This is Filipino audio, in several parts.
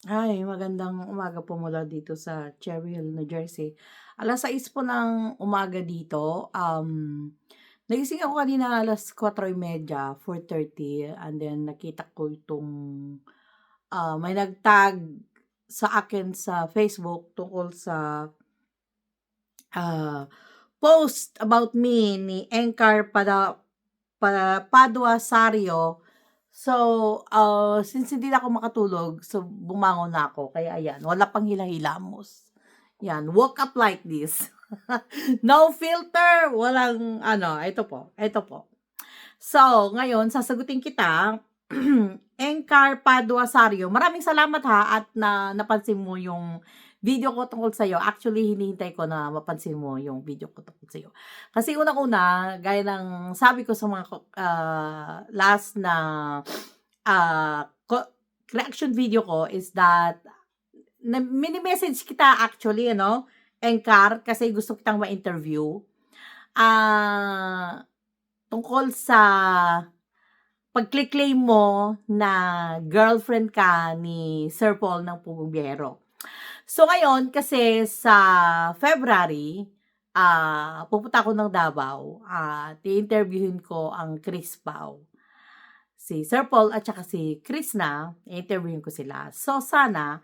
Hi, magandang umaga po mula dito sa Cherry Hill, New Jersey. 6:00 po ng umaga dito. Nagising ako kanina 4:30, 4:30 and then nakita ko itong, may nag-tag sa akin sa Facebook tungkol sa, ah, post about me ni Encar Padua Sario. So, since hindi na ako makatulog, so bumangon na ako. Kaya ayan, wala pang hila-hilamos. Yan, woke up like this. No filter, walang ano, ito po. So, ngayon sasagutin kita, Encar Padua Sario. Maraming salamat ha at napansin mo yung video ko tungkol sa'yo. Actually, hinihintay ko na mapansin mo yung video ko tungkol sa'yo. Kasi unang-una, gaya ng sabi ko sa mga last na reaction video ko is that mini-message kita actually, ano, Encar, kasi gusto kitang ma-interview. Tungkol sa pagkle-claim mo na girlfriend ka ni Sir Paul ng Pugombiyero. So ngayon kasi sa February, pupunta ako ng Davao at i-interviewin ko ang Chris Pao. Si Sir Paul at saka si Chris na, i-interviewin ko sila. So sana,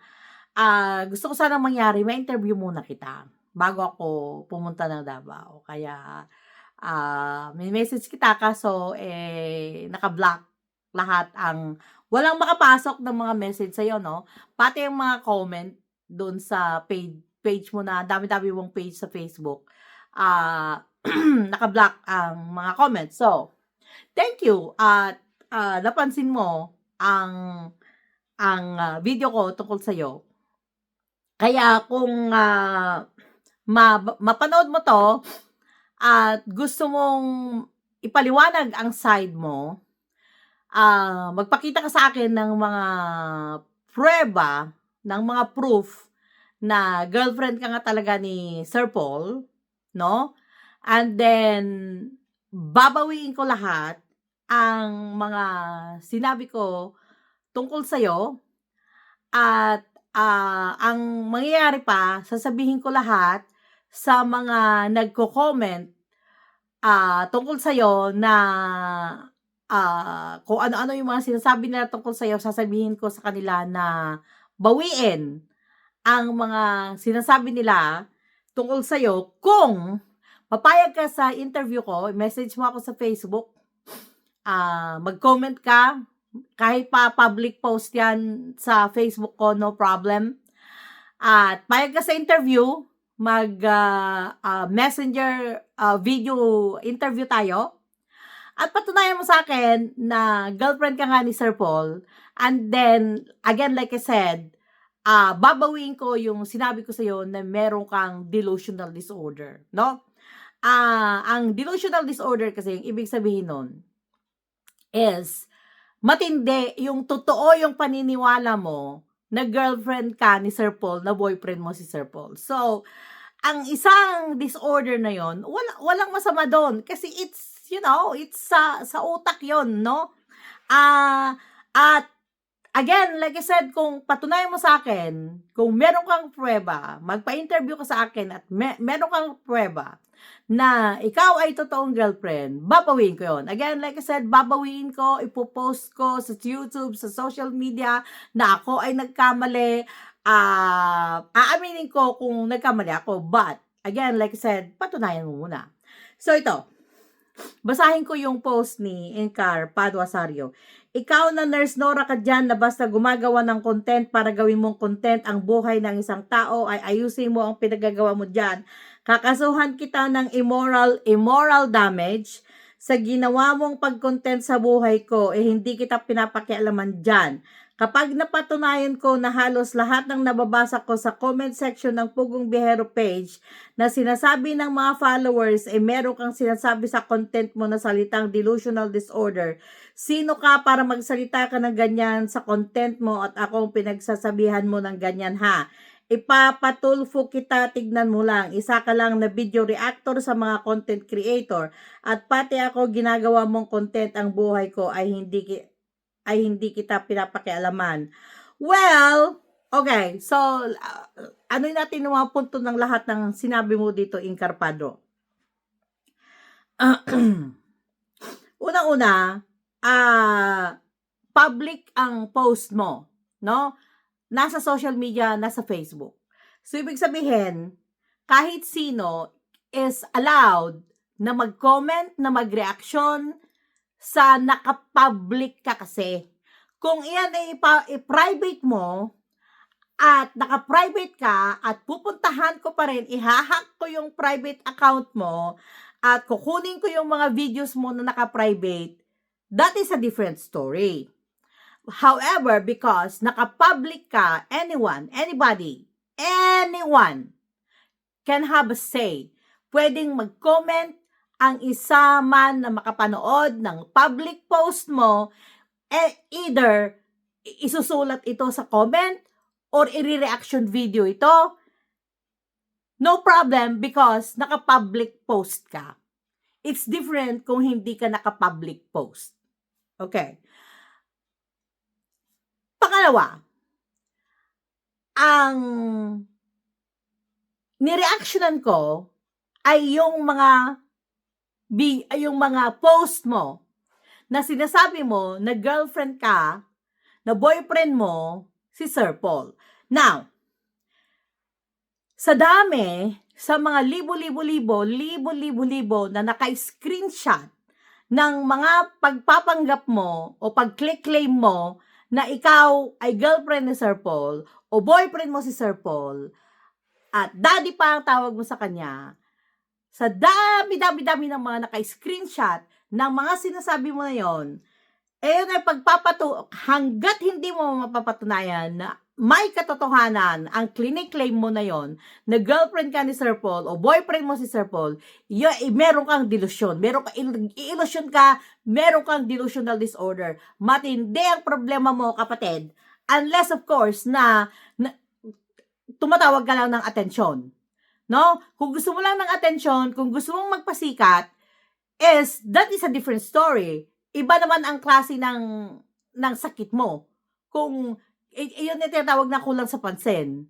gusto ko sanang mangyari, ma-interview muna kita bago ako pumunta ng Davao. Kaya may message kita kaso naka-block lahat ang walang makapasok ng mga message sa'yo, no? Pati yung mga comment doon sa page mo na dami-dami mong page sa Facebook, naka-block ang mga comments. So, thank you at napansin mo ang video ko tungkol sa'yo. Kaya kung mapanood mo to at gusto mong ipaliwanag ang side mo, magpakita ka sa akin ng mga pruweba, ng mga proof na girlfriend ka nga talaga ni Sir Paul, no? And then, babawiin ko lahat ang mga sinabi ko tungkol sa'yo at ang mangyayari pa, sasabihin ko lahat sa mga nagko-comment tungkol sa'yo na kung ano-ano yung mga sinasabi nila tungkol sa'yo, sasabihin ko sa kanila na bawiin ang mga sinasabi nila tungkol sa'yo kung papayag ka sa interview ko, message mo ako sa Facebook, mag-comment ka, kahit pa public post yan sa Facebook ko, no problem. At payag ka sa interview, messenger video interview tayo. At patunayan mo sa akin na girlfriend ka nga ni Sir Paul. And then, again, like I said, babawiin ko yung sinabi ko sa'yo na meron kang delusional disorder, no? Ang delusional disorder kasi, yung ibig sabihin nun is, matindi, yung totoo yung paniniwala mo na girlfriend ka ni Sir Paul, na boyfriend mo si Sir Paul. So, ang isang disorder na yon, walang masama doon kasi it's, it's sa utak yon, no? At again, like I said, kung patunayan mo sa akin, kung meron kang pruweba, magpa-interview ka sa akin at meron kang pruweba na ikaw ay totoong girlfriend, babawiin ko yon. Again, like I said, babawiin ko, ipopost ko sa YouTube, sa social media na ako ay nagkamali. Aaminin ko kung nagkamali ako. But, again, like I said, patunayan mo muna. So, ito. Basahin ko yung post ni Encar Padua Sario. Ikaw na Nurse Nora ka dyan na basta gumagawa ng content para gawin mong content ang buhay ng isang tao ay ayusin mo ang pinagagawa mo dyan. Kakasuhan kita ng immoral damage sa ginawa mong pag-content sa buhay ko, hindi kita pinapakialaman dyan. Kapag napatunayan ko na halos lahat ng nababasa ko sa comment section ng Pugong Bihero page na sinasabi ng mga followers meron kang sinasabi sa content mo na salitang delusional disorder, sino ka para magsalita ka ng ganyan sa content mo at akong pinagsasabihan mo ng ganyan ha? Ipapatulfo kita, tignan mo lang. Isa ka lang na video reactor sa mga content creator at pati ako ginagawa mong content ang buhay ko ay hindi kita pinapakialaman. Well, Okay, so, ano natin yung mga punto ng lahat ng sinabi mo dito, Incarpado? Unang-una, public ang post mo, no? Nasa social media, nasa Facebook. So, ibig sabihin, kahit sino is allowed na mag-comment, na mag-reaction sa naka-public ka kasi. Kung iyan ay i-private mo, at naka-private ka, at pupuntahan ko pa rin, ihahack ko yung private account mo, at kukunin ko yung mga videos mo na naka-private, that is a different story. However, because naka-public ka, anybody, anyone can have a say. Pwedeng mag-comment ang isa man na makapanood ng public post mo, either isusulat ito sa comment or i-reaction video ito. No problem because naka-public post ka. It's different kung hindi ka naka-public post. Okay. Pangalawa, ang nireactionan ko ay yung mga post mo na sinasabi mo na girlfriend ka, na boyfriend mo si Sir Paul. Now, sa dami, sa mga libo-libo na naka-screenshot ng mga pagpapanggap mo o pag-click-claim mo na ikaw ay girlfriend ni Sir Paul o boyfriend mo si Sir Paul at daddy pa ang tawag mo sa kanya, sa dami-dami ng mga naka-screenshot ng mga sinasabi mo na yon, yun ay hanggat hindi mo mapapatunayan na may katotohanan ang clinic-claim mo na yon, na girlfriend ka ni Sir Paul o boyfriend mo si Sir Paul, meron kang delusyon, ilusyon ka, meron kang delusional disorder. Matindi ang problema mo, kapatid, unless of course na tumatawag ka lang ng atensyon. No? Kung gusto mo lang ng atensyon, kung gusto mong magpasikat, that is a different story. Iba naman ang klase ng sakit mo. Kung yun yung tinatawag na kulang sa pansin.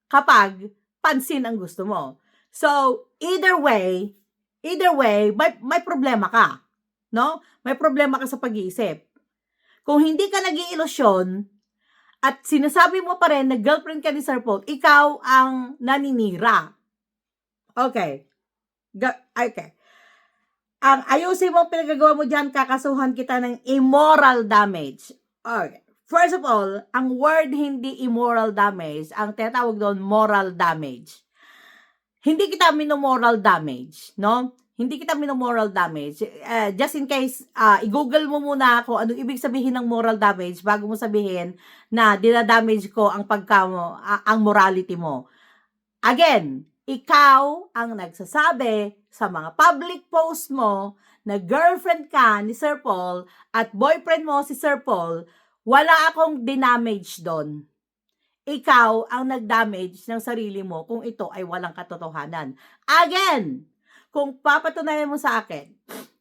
Kapag pansin ang gusto mo. So, either way, may problema ka. No? May problema ka sa pag-iisip. Kung hindi ka nag-iilusyon at sinasabi mo pa rin na girlfriend ka ni Sir Paul, ikaw ang naninira. Okay. Okay. Ang ayusin mo pinagagawa mo dyan, kakasuhan kita ng immoral damage. Okay. First of all, ang word hindi immoral damage, ang tinatawag doon moral damage. Hindi kita minomoral damage, no? Hindi kita minomoral damage. Just in case, i-google mo muna kung anong ibig sabihin ng moral damage bago mo sabihin na dinadamage ko ang ang morality mo. Again, ikaw ang nagsasabi sa mga public post mo na girlfriend ka ni Sir Paul at boyfriend mo si Sir Paul, wala akong dinamage doon. Ikaw ang nagdamage ng sarili mo kung ito ay walang katotohanan. Again, kung papatunayan mo sa akin,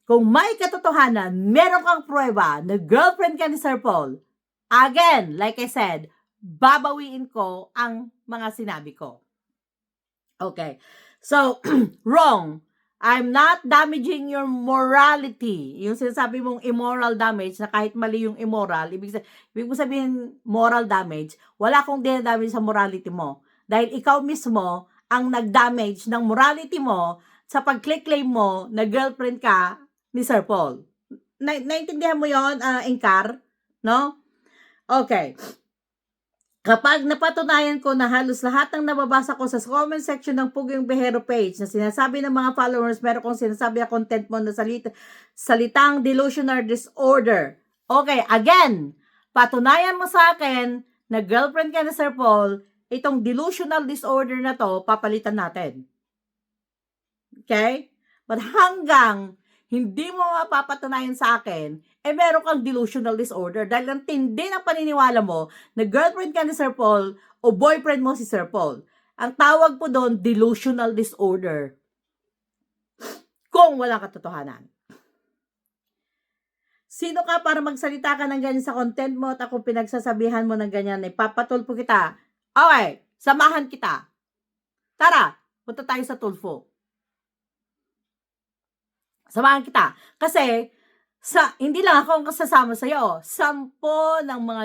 kung may katotohanan, meron kang pruweba na girlfriend ka ni Sir Paul, again, like I said, babawiin ko ang mga sinabi ko. Okay. So, wrong. I'm not damaging your morality. Yung sinasabi mong immoral damage, na kahit mali yung immoral, ibig sabihin moral damage, wala akong dinadamage sa morality mo. Dahil ikaw mismo ang nag-damage ng morality mo sa pag-claim mo na girlfriend ka ni Sir Paul. Naintindihan mo yon, Inkar? No? Okay. Kapag napatunayan ko na halos lahat ng nababasa ko sa comment section ng Pugong Behero page na sinasabi ng mga followers, meron kong sinasabi na content mo na salitang delusional disorder. Okay, again, patunayan mo sa akin na girlfriend ka na Sir Paul, itong delusional disorder na to, papalitan natin. Okay? But hanggang hindi mo mapapatunayan sa akin, meron kang delusional disorder dahil ang tindi ng paniniwala mo na girlfriend ka ni Sir Paul o boyfriend mo si Sir Paul. Ang tawag po doon, delusional disorder. Kung walang katotohanan. Sino ka para magsalita ka ng ganyan sa content mo at ako pinagsasabihan mo ng ganyan, ipapatulfo kita. Okay, samahan kita. Tara, punta tayo sa tulfo. Samahan kita. Kasi, hindi lang ako ang kasasama sa'yo. 10 ng mga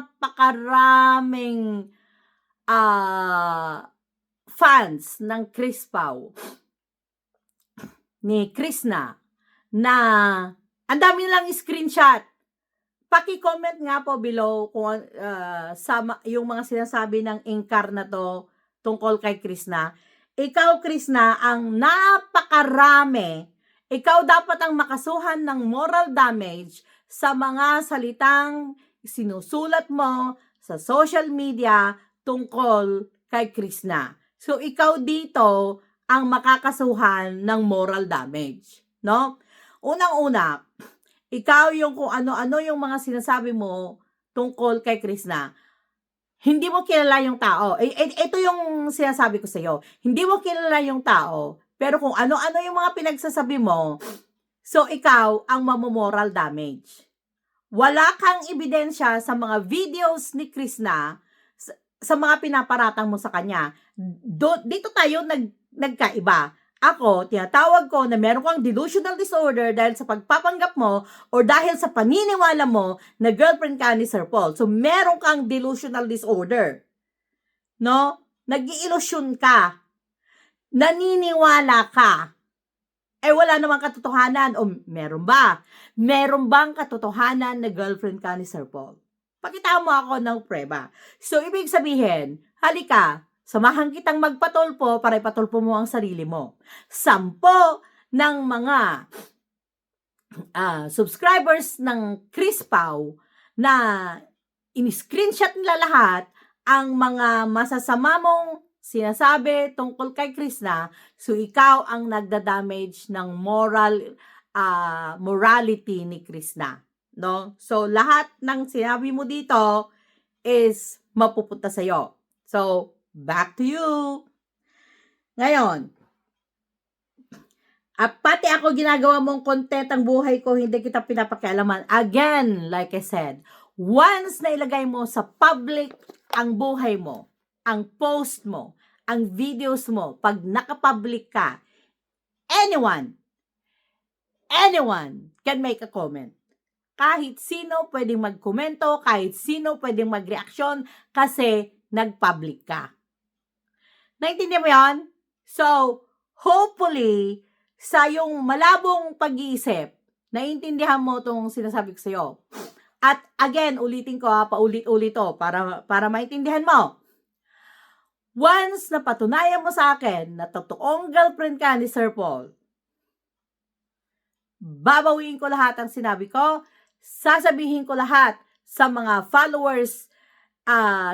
napakaraming fans ng Chris Pao ni Krishna na ang dami nilang screenshot. Paki-comment nga po below kung yung mga sinasabi ng Inkar na to tungkol kay Krishna. Ikaw, Krishna, ang napakarami. Ikaw dapat ang makasuhan ng moral damage sa mga salitang sinusulat mo sa social media tungkol kay Krishna. So, ikaw dito ang makakasuhan ng moral damage. No? Unang-una, ikaw yung kung ano-ano yung mga sinasabi mo tungkol kay Krishna. Hindi mo kilala yung tao. Ito yung sinasabi ko sa iyo. Hindi mo kilala yung tao, pero kung ano-ano yung mga pinagsasabi mo, so ikaw ang mamomoral damage. Wala kang ebidensya sa mga videos ni Krishna sa mga pinaparatang mo sa kanya. Dito tayo nagkaiba. Ako, tinatawag ko na meron kang delusional disorder dahil sa pagpapanggap mo or dahil sa paniniwala mo na girlfriend ka ni Sir Paul. So, meron kang delusional disorder. No? Nag-iilusyon ka. Naniniwala ka. Wala namang katotohanan. O, meron ba? Meron bang katotohanan na girlfriend ka ni Sir Paul? Pakita mo ako ng preba. So, ibig sabihin, halika, samahan kitang magpatulpo para ipatulpo mo ang sarili mo. 10 ng mga subscribers ng Chris Pao na in-screenshot nila lahat ang mga masasama mong sinasabi tungkol kay Krishna, so ikaw ang nagda-damage ng morality ni Krishna. No? So, lahat ng sinabi mo dito is mapupunta sa'yo. So, back to you. Ngayon, pati ako ginagawa mong content ang buhay ko, hindi kita pinapakialaman. Again, like I said, once na ilagay mo sa public ang buhay mo, ang post mo, ang videos mo, pag nakapublic ka, anyone can make a comment. Kahit sino pwedeng magkomento, kahit sino pwedeng magreaksyon kasi nag-public ka. Naintindihan mo yan? So, hopefully, sa yung malabong pag-iisip, naintindihan mo itong sinasabi ko sa'yo. At again, ulitin ko paulit-ulit to para maintindihan mo. Once na patunayan mo sa akin na totoong girlfriend ka ni Sir Paul, babawiin ko lahat ang sinabi ko, sasabihin ko lahat sa mga followers,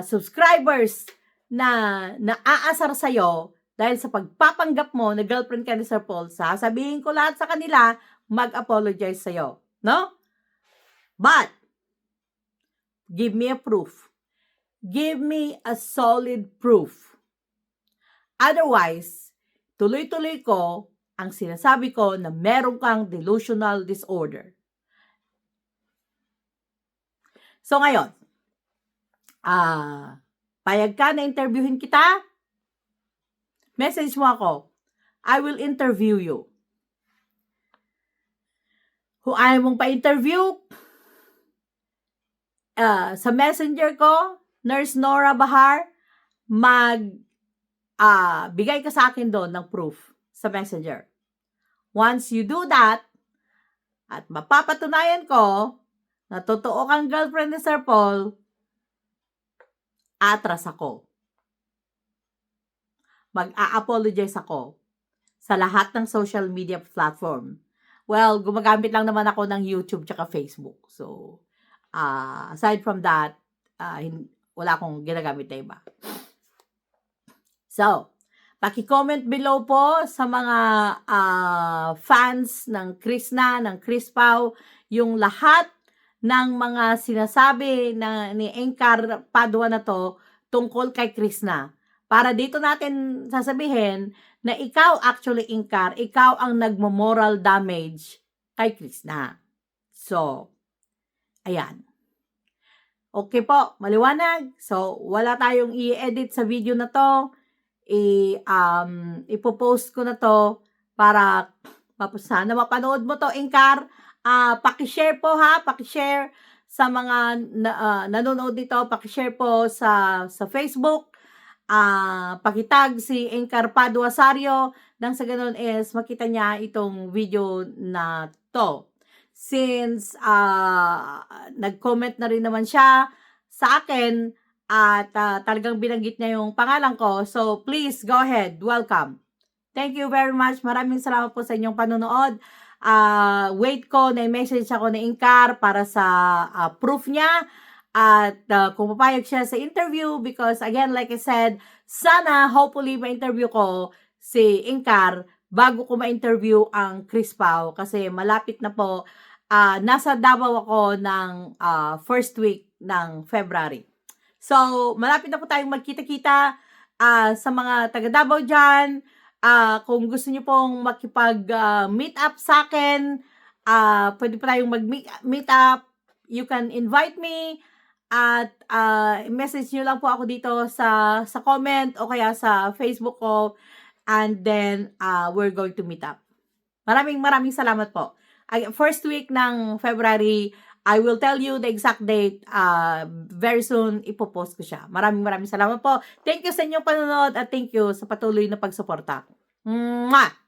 subscribers na naaasar sa'yo dahil sa pagpapanggap mo na girlfriend ka ni Sir Paul, sasabihin ko lahat sa kanila, mag-apologize sa'yo. No? But, give me a proof. Give me a solid proof. Otherwise, tuloy-tuloy ko ang sinasabi ko na meron kang delusional disorder. So ngayon, payag ka na interviewin kita? Message mo ako. I will interview you. Kung ayaw mong pa-interview, sa messenger ko, Nurse Nora Bahar, bigay ka sa akin doon ng proof sa messenger. Once you do that, at mapapatunayan ko na totoo kang girlfriend ni Sir Paul, atras ako. Mag-a-apologize ako sa lahat ng social media platform. Well, gumagamit lang naman ako ng YouTube tsaka Facebook. So, aside from that, wala akong ginagamit na iba. So, paki-comment below po sa mga fans ng Krishna, ng Chris Pao, yung lahat ng mga sinasabi ni Inkar Padua na to tungkol kay Krishna. Para dito natin sasabihin na ikaw actually, Inkar, ikaw ang nagmo-moral damage kay Krishna. So, ayan. Okay po, maliwanag. So, wala tayong i-edit sa video na to. Ipo-post ko na to para sana mapanood mo to, Inkar. Paki-share po ha, paki-share sa mga nanonood dito, paki-share po sa Facebook. Pakitag si Inkar Padua Sario nang sa ganun is makita niya itong video na to. Since nag-comment na rin naman siya sa akin at talagang binanggit niya yung pangalan ko. So, please, go ahead. Welcome. Thank you very much. Maraming salamat po sa inyong panonood. Wait ko, na-message ako ni Inkar para sa proof niya. At kung papayag siya sa interview, because again, like I said, sana, hopefully, ma-interview ko si Inkar bago ko ma-interview ang Chris Pao. Kasi malapit na po, nasa Davao ako ng first week ng February. So, malapit na po tayong magkita-kita sa mga taga Davao dyan. Kung gusto niyo pong makipag-meet up sa akin, pwede pa tayong mag-meet up. You can invite me at message niyo lang po ako dito sa comment o kaya sa Facebook ko, and then we're going to meet up. Maraming salamat po. First week ng February, I will tell you the exact date. Very soon, ipopost ko siya. Maraming salamat po. Thank you sa inyong panonood at thank you sa patuloy na pagsuporta. Mwah!